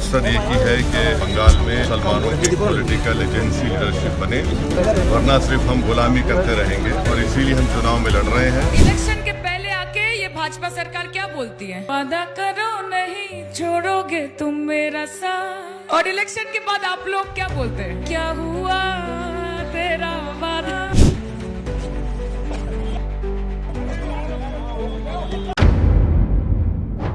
मकसद एक ही है कि बंगाल में मुसलमानों की पॉलिटिकल एजेंसी लीडरशिप बने, वरना सिर्फ हम गुलामी करते रहेंगे। और इसीलिए हम चुनाव में लड़ रहे हैं। इलेक्शन के पहले आके ये भाजपा सरकार क्या बोलती है? वादा करो नहीं छोड़ोगे तुम मेरा साथ, और इलेक्शन के बाद आप लोग क्या बोलते हैं? क्या हुआ तेरा वादा?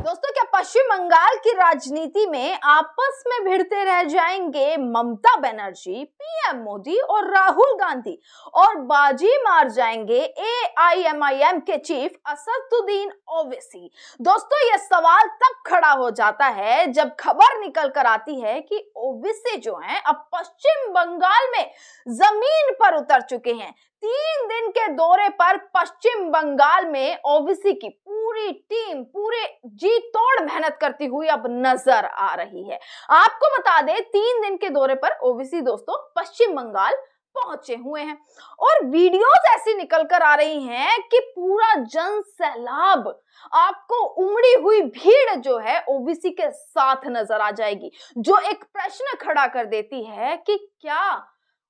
दोस्तों, क्या पश्चिम बंगाल की राजनीति में आपस में भिड़ते रह जाएंगे ममता बनर्जी, पीएम मोदी और राहुल गांधी, और बाजी मार जाएंगे एआईएमआईएम के चीफ असदुद्दीन ओवैसी? दोस्तों, यह सवाल तब खड़ा हो जाता है जब खबर निकल कर आती है कि ओवैसी जो हैं अब पश्चिम बंगाल में जमीन पर उतर चुके हैं। 3 दिन के दौरे पर पश्चिम बंगाल में ओवैसी की पूरी टीम पूरे जी तोड़ मेहनत करती हुई अब नजर आ रही है। आपको बता दें, 3 दिन के दौरे पर ओवैसी दोस्तों पश्चिम बंगाल पहुंचे हुए हैं, और वीडियोस ऐसी निकल कर आ रही हैं कि पूरा जन सैलाब, आपको उमड़ी हुई भीड़ जो है ओवैसी के साथ नजर आ जाएगी, जो एक प्रश्न खड़ा कर देती है कि क्या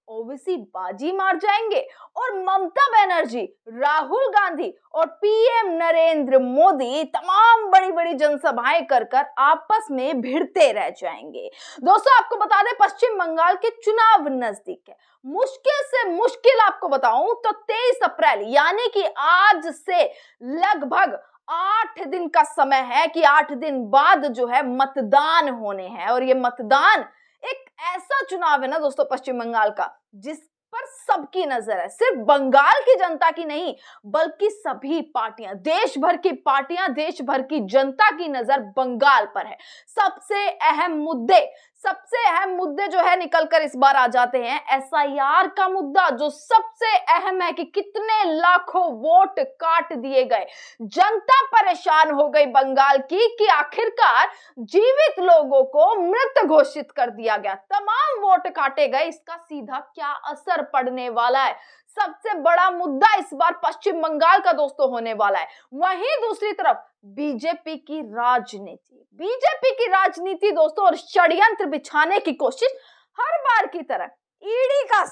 ओवैसी बाजी मार जाएंगे और ममता बनर्जी, राहुल गांधी और पीएम नरेंद्र मोदी तमाम बड़ी बड़ी जनसभाएं कर कर आपस में भिड़ते रह जाएंगे। दोस्तों, आपको बता दें, पश्चिम बंगाल के चुनाव नजदीक है। मुश्किल से मुश्किल आपको बताऊं तो 23 अप्रैल यानी कि आज से लगभग 8 दिन का समय है कि 8 दिन बाद जो है मतदान होने हैं, और ये मतदान एक ऐसा चुनाव है ना दोस्तों पश्चिम बंगाल का, जिस पर सबकी नजर है। सिर्फ बंगाल की जनता की नहीं, बल्कि सभी पार्टियां, देश भर की पार्टियां, देश भर की जनता की नजर बंगाल पर है। सबसे अहम मुद्दे जो है निकल कर इस बार आ जाते हैं। एसआईआर का मुद्दा जो सबसे अहम है कि कितने लाखों वोट काट दिए गए। जनता परेशान हो गई बंगाल की कि आखिरकार जीवित लोगों को मृत घोषित कर दिया गया, तमाम वोट काटे गए, इसका सीधा क्या असर पड़ने वाला है। सबसे बड़ा मुद्दा इस बार पश्चिम बंगाल का दोस्तों होने वाला है। वहीं दूसरी तरफ बीजेपी की राजनीति दोस्तों, और षड्यंत्र बिछाने की कोशिश हर बार की तरह ईडी का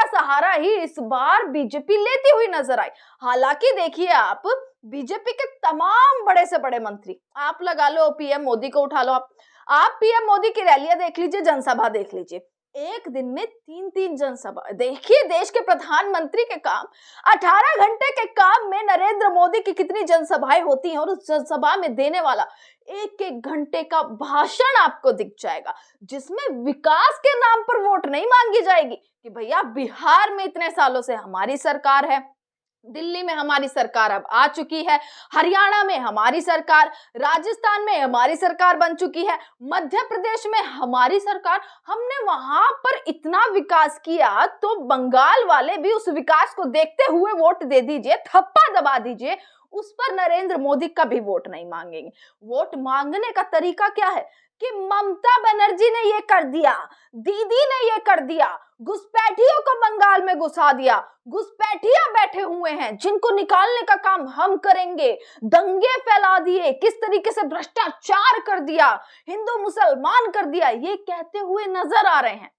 सहारा ही इस बार बीजेपी लेती हुई नजर आई। हालांकि देखिए, आप बीजेपी के तमाम बड़े से बड़े मंत्री, आप लगा लो पीएम मोदी को उठा लो, आप पीएम मोदी की रैलियां देख लीजिए, जनसभा देख लीजिए, एक दिन में 3-3 जनसभा। देखिए देश के प्रधानमंत्री के काम, 18 घंटे के काम में नरेंद्र मोदी की कितनी जनसभाएं होती हैं, और उस जनसभा में देने वाला 1-1 घंटे का भाषण आपको दिख जाएगा, जिसमें विकास के नाम पर वोट नहीं मांगी जाएगी कि भैया बिहार में इतने सालों से हमारी सरकार है, दिल्ली में हमारी सरकार अब आ चुकी है, हरियाणा में हमारी सरकार, राजस्थान में हमारी सरकार बन चुकी है, मध्य प्रदेश में हमारी सरकार, हमने वहां पर इतना विकास किया, तो बंगाल वाले भी उस विकास को देखते हुए वोट दे दीजिए, थप्पा दबा दीजिए, उस पर नरेंद्र मोदी कभी वोट नहीं मांगेंगे। वोट मांगने का तरीका क्या है कि ममता बनर्जी ने ये कर दिया, दीदी ने ये कर दिया, घुसपैठियों को बंगाल में घुसा दिया, घुसपैठिया बैठे हुए हैं जिनको निकालने का काम हम करेंगे, दंगे फैला दिए, किस तरीके से भ्रष्टाचार कर दिया, हिंदू मुसलमान कर दिया, ये कहते हुए नजर आ रहे हैं।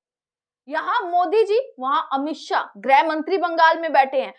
यहां मोदी जी, वहां अमित शाह, गृह मंत्री बंगाल में बैठे हैं,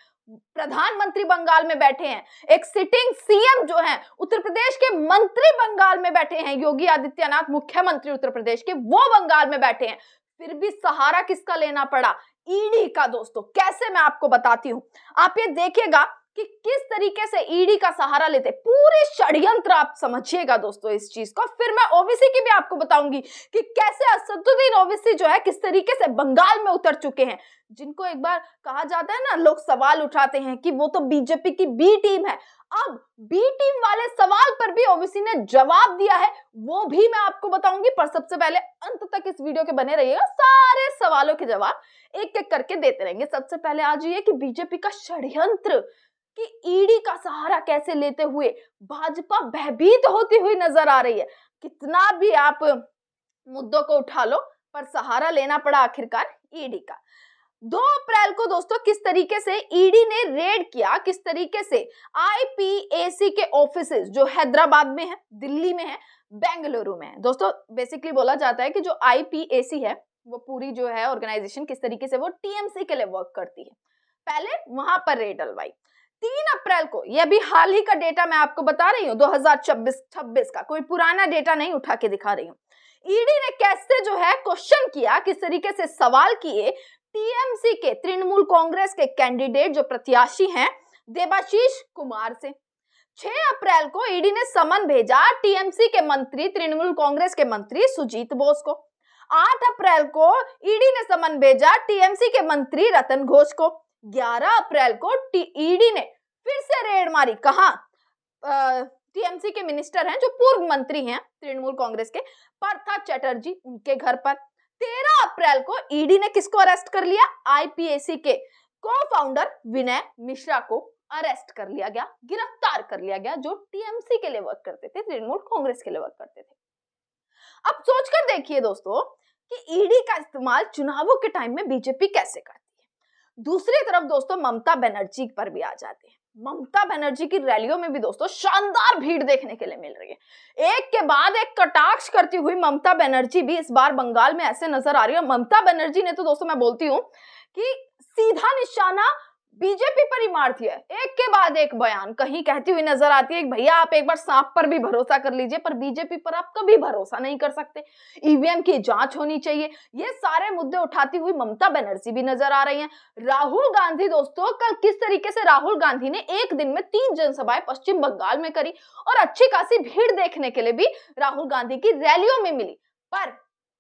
प्रधानमंत्री बंगाल में बैठे हैं, एक सिटिंग सीएम जो है उत्तर प्रदेश के मंत्री बंगाल में बैठे हैं, योगी आदित्यनाथ मुख्यमंत्री उत्तर प्रदेश के, वो बंगाल में बैठे हैं। फिर भी सहारा किसका लेना पड़ा? ईडी का दोस्तों। कैसे, मैं आपको बताती हूं, आप ये देखिएगा कि किस तरीके से ईडी का सहारा लेते, पूरे षड्यंत्र आप समझिएगा दोस्तों इस चीज को। फिर मैं ओवैसी की भी आपको बताऊंगी कि कैसे असदुद्दीन ओवैसी जो है किस तरीके से बंगाल में उतर चुके हैं, जिनको एक बार कहा जाता है ना, लोग सवाल उठाते हैं कि वो तो बीजेपी की बी टीम है। अब बी टीम वाले सवाल पर भी ओवैसी ने जवाब दिया है, वो भी मैं आपको बताऊंगी, पर सबसे पहले अंत तक इस वीडियो के बने रहिएगा, सारे सवालों के जवाब एक एक करके देते रहेंगे। सबसे पहले आज ये कि बीजेपी का षड्यंत्र कि ईडी का सहारा कैसे लेते हुए भाजपा भयभीत होती हुई नजर आ रही है। कितना भी आप मुद्दों को उठा लो, पर सहारा लेना पड़ा आखिरकार ईडी का। 2 अप्रैल को दोस्तों किस तरीके से ईडी ने रेड किया, किस तरीके से आईपीएसी के ऑफिसेज जो हैदराबाद में है, दिल्ली में है, बेंगलुरु में है। दोस्तों बेसिकली बोला जाता है कि जो IPAC है वो पूरी जो है ऑर्गेनाइजेशन किस तरीके से वो TMC के लिए वर्क करती है। पहले वहां पर रेड डलवाई 3 अप्रैल को, ये अभी हाल ही का डेटा मैं आपको बता रही हूँ, 2026 का, कोई पुराना डेटा नहीं उठा के दिखा रही हूँ। ईडी ने कैसे जो है क्वेश्चन किया, किस तरीके से सवाल किए TMC के तृणमूल कांग्रेस के कैंडिडेट जो प्रत्याशी हैं देबाशीष कुमार से। 6 अप्रैल को ईडी ने समन भेजा TMC के मंत्री, तृणमूल कांग्रेस के मंत्री सुजीत बोस को। 8 अप्रैल को ईडी ने समन भेजा TMC के मंत्री रतन घोष को। 11 अप्रैल को ईडी ने फिर से रेड मारी, कहां? TMC के मिनिस्टर हैं जो पूर्व मंत्री हैं तृणमूल कांग्रेस के, पार्था चैटर्जी, उनके घर पर। 13 अप्रैल को ईडी ने किसको अरेस्ट कर लिया? IPAC के को-फाउंडर विनय मिश्रा को अरेस्ट कर लिया गया, गिरफ्तार कर लिया गया, जो TMC के लिए वर्क करते थे, तृणमूल कांग्रेस के लिए वर्क करते थे। अब सोचकर देखिए दोस्तों कि ईडी का इस्तेमाल चुनावों के टाइम में बीजेपी कैसे करती है। दूसरी तरफ दोस्तों ममता बनर्जी पर भी आ जाते हैं। ममता बनर्जी की रैलियों में भी दोस्तों शानदार भीड़ देखने के लिए मिल रही है। एक के बाद एक कटाक्ष करती हुई ममता बनर्जी भी इस बार बंगाल में ऐसे नजर आ रही है। ममता बनर्जी ने तो दोस्तों मैं बोलती हूँ कि सीधा निशाना बीजेपी पर ही मारती है। एक के बाद एक बयान कहीं कहती हुई नजर आती है कि भैया आप एक बार सांप पर भी भरोसा कर लीजिए, पर बीजेपी पर आप कभी भरोसा नहीं कर सकते। ईवीएम की जांच होनी चाहिए, ये सारे मुद्दे उठाती हुई ममता बनर्जी भी नजर आ रही हैं। राहुल गांधी दोस्तों, कल किस तरीके से राहुल गांधी ने एक दिन में 3 जनसभाएं पश्चिम बंगाल में करी और अच्छी खासी भीड़ देखने के लिए भी राहुल गांधी की रैलियों में मिली। पर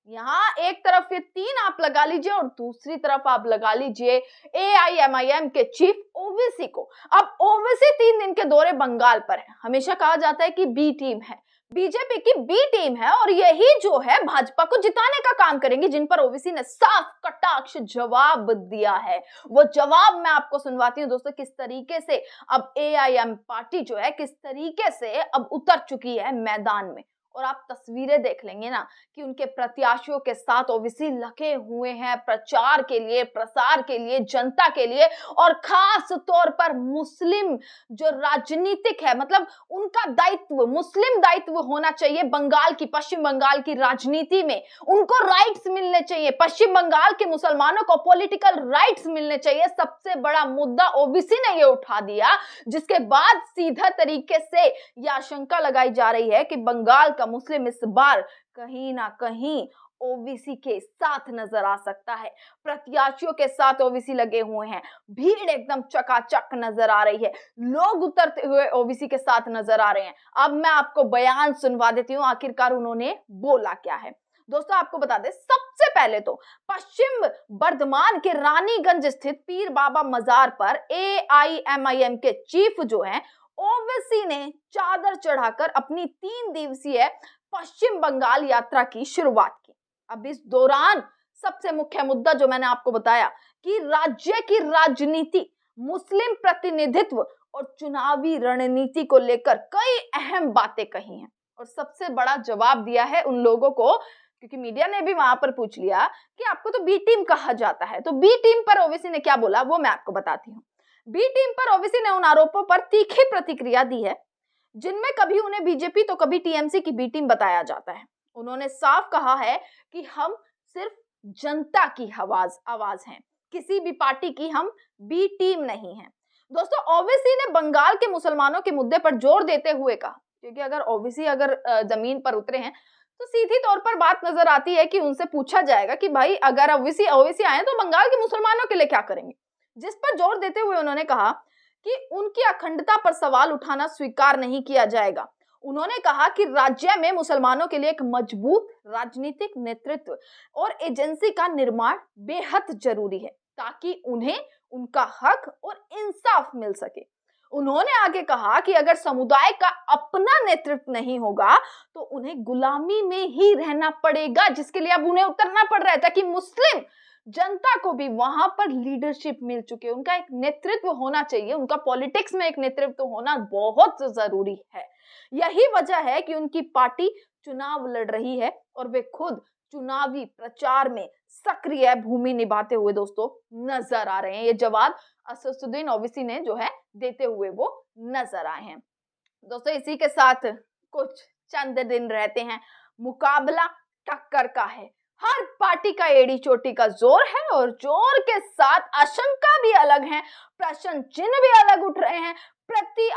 यहाँ एक तरफ ये 3 आप लगा लीजिए और दूसरी तरफ आप लगा लीजिए AIMIM के चीफ ओवैसी को। अब ओवैसी 3 दिन के दौरे बंगाल पर है। हमेशा कहा जाता है कि बी टीम है, बीजेपी की बी टीम है और यही जो है भाजपा को जिताने का काम करेंगे, जिन पर ओवैसी ने साफ कटाक्ष जवाब दिया है। वो जवाब मैं आपको सुनवाती हूँ दोस्तों, किस तरीके से अब AIM पार्टी जो है किस तरीके से अब उतर चुकी है मैदान में। और आप तस्वीरें देख लेंगे ना कि उनके प्रत्याशियों के साथ ओवैसी लगे हुए हैं प्रचार के लिए, प्रसार के लिए, जनता के लिए, और खास तौर पर मुस्लिम जो राजनीतिक है, मतलब उनका दायित्व, मुस्लिम दायित्व होना चाहिए बंगाल की, पश्चिम बंगाल की राजनीति में। उनको राइट्स मिलने चाहिए, पश्चिम बंगाल के मुसलमानों को पॉलिटिकल राइट्स मिलने चाहिए। सबसे बड़ा मुद्दा ओवैसी ने ये उठा दिया, जिसके बाद सीधा तरीके से यह आशंका लगाई जा रही है कि बंगाल का मुस्लिम इस बार कहीं ना कहीं ओवैसी के साथ नजर आ सकता है। प्रत्याशियों के साथ ओवैसी लगे हुए हैं, भीड़ एकदम चकाचक नजर आ रही है, लोग उतरते हुए ओवैसी के साथ नजर आ रहे हैं। अब मैं आपको बयान सुनवा देती हूँ, आखिरकार उन्होंने बोला क्या है। दोस्तों आपको बता दें, सबसे पहले तो पश्चिम बर्धमान के रानीगंज स्थित पीर बाबा मजार पर AIMIM के चीफ जो है ओवैसी ने चादर चढ़ाकर अपनी 3 दिवसीय पश्चिम बंगाल यात्रा की शुरुआत की। अब इस दौरान सबसे मुख्य मुद्दा जो मैंने आपको बताया कि राज्य की राजनीति, मुस्लिम प्रतिनिधित्व और चुनावी रणनीति को लेकर कई अहम बातें कही हैं और सबसे बड़ा जवाब दिया है उन लोगों को, क्योंकि मीडिया ने भी वहां पर पूछ लिया कि आपको तो बी टीम कहा जाता है। तो बी टीम पर ओवैसी ने क्या बोला वो मैं आपको बताती हूँ। बी टीम पर ओवैसी ने उन आरोपों पर तीखी प्रतिक्रिया दी है जिनमें कभी उन्हें बीजेपी तो कभी TMC की बी टीम बताया जाता है। उन्होंने साफ कहा है कि हम सिर्फ जनता की आवाज हैं, किसी भी पार्टी की हम बी टीम नहीं है। दोस्तों ओवैसी ने बंगाल के मुसलमानों के मुद्दे पर जोर देते हुए कहा, क्योंकि अगर ओवैसी जमीन पर उतरे हैं तो सीधी तौर पर बात नजर आती है कि उनसे पूछा जाएगा कि भाई अगर ओवैसी आए तो बंगाल के मुसलमानों के लिए क्या करेंगे। जिस पर जोर देते हुए उन्होंने कहा कि उनकी अखंडता पर सवाल उठाना स्वीकार नहीं किया जाएगा। उन्होंने कहा कि राज्य में मुसलमानों के लिए एक मजबूत राजनीतिक नेतृत्व और एजेंसी का निर्माण बेहद जरूरी है ताकि उन्हें उनका हक और इंसाफ मिल सके। उन्होंने आगे कहा कि अगर समुदाय का अपना नेतृत्व नहीं होगा तो उन्हें गुलामी में ही रहना पड़ेगा, जिसके लिए अब उन्हें उतरना पड़ रहा है ताकि मुस्लिम जनता को भी वहां पर लीडरशिप मिल चुके, उनका एक नेतृत्व होना चाहिए, उनका पॉलिटिक्स में एक नेतृत्व होना बहुत जरूरी है। यही वजह है कि उनकी पार्टी चुनाव लड़ रही है और वे खुद चुनावी प्रचार में सक्रिय भूमि निभाते हुए दोस्तों नजर आ रहे हैं। ये जवाब असदुद्दीन ओवैसी ने जो है देते हुए वो नजर आए हैं। दोस्तों इसी के साथ कुछ चंद दिन रहते हैं, मुकाबला टक्कर का है। हर पार्टी का एड़ी चोटी का जोर है और जोर के साथ आशंका भी अलग है, प्रश्न चिन्ह भी अलग उठ रहे हैं, प्रति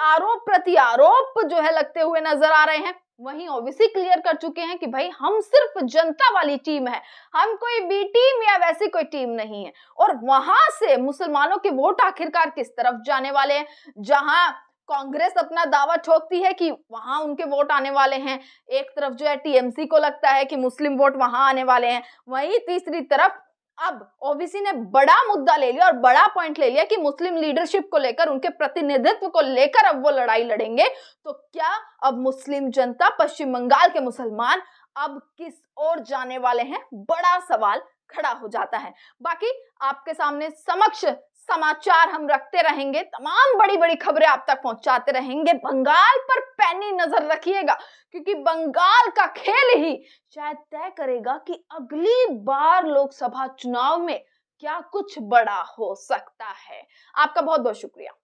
आरोप जो है लगते हुए नजर आ रहे हैं। वहीं ओवैसी क्लियर कर चुके हैं कि भाई हम सिर्फ जनता वाली टीम है, हम कोई बी टीम या वैसी कोई टीम नहीं है। और वहां से मुसलमानों के वोट आखिरकार किस तरफ जाने वाले हैं? जहां कांग्रेस अपना दावा ठोकती है कि वहां उनके वोट आने वाले हैं, एक तरफ जो है टीएमसी को लगता है कि मुस्लिम वोट वहां आने वाले हैं, वहीं तीसरी तरफ अब ओवैसी ने बड़ा मुद्दा ले लिया और बड़ा पॉइंट ले लिया कि मुस्लिम लीडरशिप को लेकर, उनके प्रतिनिधित्व को लेकर अब वो लड़ाई लड़ेंगे। तो क्या अब मुस्लिम जनता, पश्चिम बंगाल के मुसलमान अब किस ओर जाने वाले हैं? बड़ा सवाल खड़ा हो जाता है। बाकी आपके सामने समक्ष समाचार हम रखते रहेंगे, तमाम बड़ी बड़ी खबरें आप तक पहुंचाते रहेंगे। बंगाल पर पैनी नजर रखिएगा, क्योंकि बंगाल का खेल ही शायद तय करेगा कि अगली बार लोकसभा चुनाव में क्या कुछ बड़ा हो सकता है। आपका बहुत बहुत शुक्रिया।